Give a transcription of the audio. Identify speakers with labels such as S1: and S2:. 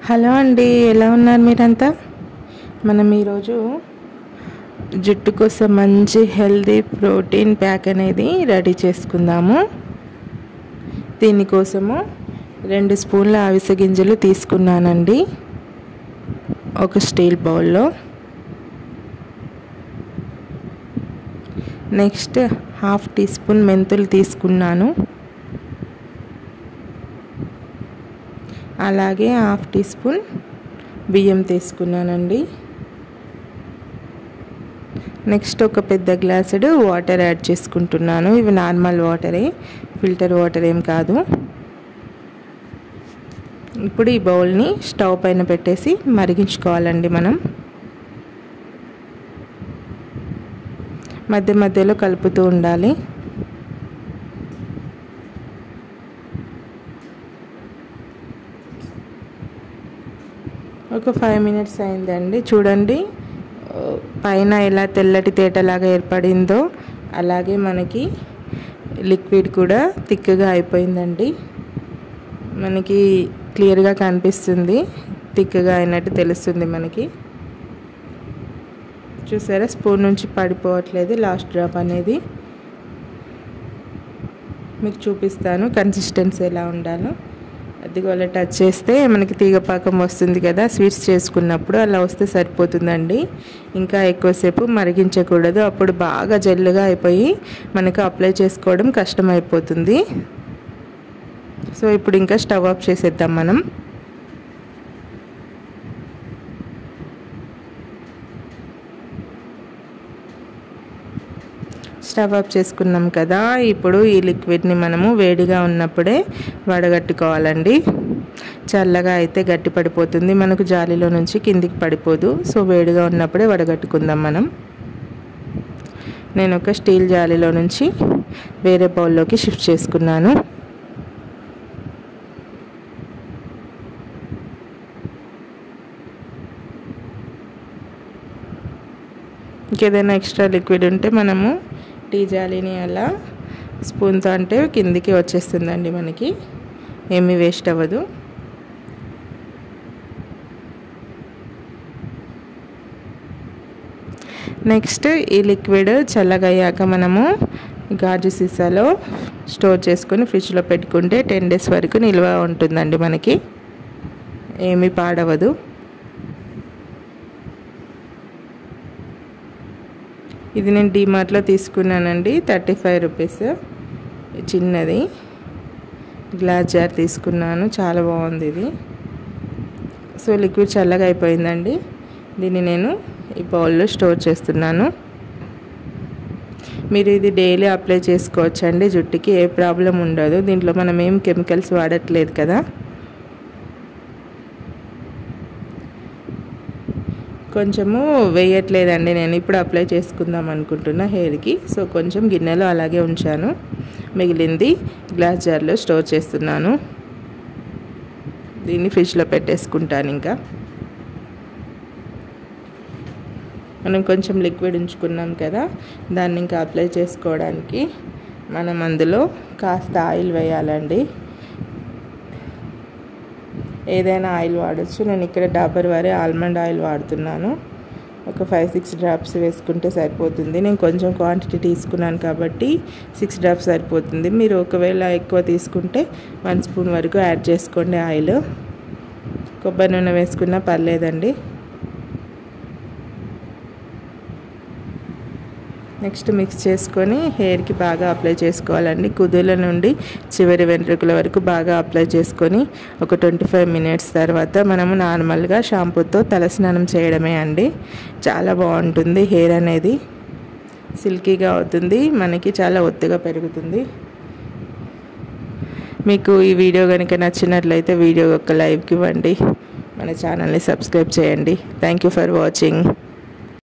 S1: Hello అండి, ఎలా ఉన్నారు మీరంతా? మనం ఈరోజు జుట్టు కోసం మంచి హెల్దీ ప్రోటీన్ ప్యాక్ అనేది రెడీ చేసుకుందాము. దీనికోసము 2 స్పూన్ల అవిసె గింజలు తీసుకున్నానండి ఒక స్టీల్ బౌల్లో. నెక్స్ట్ 1/2 టీ స్పూన్ మెంతులు తీసుకున్నాను. అలాగే 1/2 టీ స్పూన్ బియ్యం తీసుకున్నానండి. నెక్స్ట్ ఒక పెద్ద గ్లాసుడు వాటర్ యాడ్ చేసుకుంటున్నాను. ఇవి నార్మల్ వాటరే, ఫిల్టర్ వాటర్ ఏం కాదు. ఇప్పుడు ఈ బౌల్ని స్టవ్ పైన పెట్టేసి మరిగించుకోవాలండి. మనం మధ్య మధ్యలో కలుపుతూ ఉండాలి. ఒక 5 మినిట్స్ అయిందండి. చూడండి పైన ఎలా తెల్లటి తేటలాగా ఏర్పడిందో, అలాగే మనకి లిక్విడ్ కూడా థిక్గా అయిపోయిందండి. మనకి క్లియర్గా కనిపిస్తుంది, థిక్గా అయినట్టు తెలుస్తుంది మనకి. చూసారా, స్పూన్ నుంచి పడిపోవట్లేదు లాస్ట్ డ్రాప్ అనేది. మీకు చూపిస్తాను కన్సిస్టెన్సీ ఎలా ఉండాలో. అదిగో అలా టచ్ చేస్తే మనకి తీగపాకం వస్తుంది కదా, స్వీట్స్ చేసుకున్నప్పుడు అలా వస్తే సరిపోతుందండి. ఇంకా ఎక్కువసేపు మరిగించకూడదు, అప్పుడు బాగా జల్లుగా అయిపోయి మనకు అప్లై చేసుకోవడం కష్టం అయిపోతుంది. సో ఇప్పుడు ఇంకా స్టవ్ ఆఫ్ చేసేద్దాం మనం. స్టవ్ ఆఫ్ చేసుకున్నాం కదా, ఇప్పుడు ఈ లిక్విడ్ని మనము వేడిగా ఉన్నప్పుడే వడగట్టుకోవాలండి. చల్లగా అయితే గట్టి పడిపోతుంది, మనకు జాలీలో నుంచి కిందికి పడిపోదు. సో వేడిగా ఉన్నప్పుడే వడగట్టుకుందాం మనం. నేను ఒక స్టీల్ జాలీలో నుంచి వేరే బౌల్లోకి షిఫ్ట్ చేసుకున్నాను. ఇంకేదైనా ఎక్స్ట్రా లిక్విడ్ ఉంటే మనము టీ జాలీని అలా స్పూన్తో అంటే కిందికి వచ్చేస్తుందండి, మనకి ఏమీ వేస్ట్ అవ్వదు. నెక్స్ట్ ఈ లిక్విడ్ చల్లగయ్యాక మనము గాజు సీసాలో స్టోర్ చేసుకొని ఫ్రిడ్జ్లో పెట్టుకుంటే 10 డేస్ వరకు నిల్వ ఉంటుందండి, మనకి ఏమీ పాడవదు. ఇది నేను డీమార్ట్లో తీసుకున్నానండి, 35 రూపీస్. చిన్నది గ్లాస్ జార్ తీసుకున్నాను, చాలా బాగుంది ఇది. సో లిక్విడ్ చల్లగా అయిపోయిందండి. దీన్ని నేను ఈ బౌల్లో స్టోర్ చేస్తున్నాను. మీరు ఇది డైలీ అప్లై చేసుకోవచ్చండి, జుట్టుకి ఏ ప్రాబ్లం ఉండదు. దీంట్లో మనం ఏం కెమికల్స్ వాడట్లేదు కదా. కొంచెము వేయట్లేదండి, నేను ఇప్పుడు అప్లై చేసుకుందాం అనుకుంటున్నా హెయిర్కి. సో కొంచెం గిన్నెలో అలాగే ఉంచాను, మిగిలింది గ్లాస్ జార్లో స్టోర్ చేస్తున్నాను. దీన్ని ఫ్రిడ్జ్లో పెట్టేసుకుంటాను. ఇంకా మనం కొంచెం లిక్విడ్ ఉంచుకున్నాం కదా, దాన్ని ఇంకా అప్లై చేసుకోవడానికి మనం అందులో కాస్త ఆయిల్ వేయాలండి. ఏదైనా ఆయిల్ వాడచ్చు. నేను ఇక్కడ డాబర్ వారి ఆల్మండ్ ఆయిల్ వాడుతున్నాను. ఒక 5-6 డ్రాప్స్ వేసుకుంటే సరిపోతుంది. నేను కొంచెం క్వాంటిటీ తీసుకున్నాను కాబట్టి 6 డ్రాప్స్ సరిపోతుంది. మీరు ఒకవేళ ఎక్కువ తీసుకుంటే 1 స్పూన్ వరకు యాడ్ చేసుకోండి ఆయిల్. కొబ్బరి నూనె వేసుకున్నా పర్లేదండి. నెక్స్ట్ మిక్స్ చేసుకొని హెయిర్కి బాగా అప్లై చేసుకోవాలండి. కుదుల నుండి చివరి వెంట్రుకల వరకు బాగా అప్లై చేసుకొని ఒక 25 మినిట్స్ తర్వాత మనము నార్మల్గా షాంపూతో తలస్నానం చేయడమే అండి. చాలా బాగుంటుంది, హెయిర్ అనేది సిల్కీగా అవుతుంది, మనకి చాలా ఒత్తుగా పెరుగుతుంది. మీకు ఈ వీడియో కనుక నచ్చినట్లయితే వీడియో ఒక లైక్ ఇవ్వండి, మన ఛానల్ని సబ్స్క్రైబ్ చేయండి. Thank you for watching.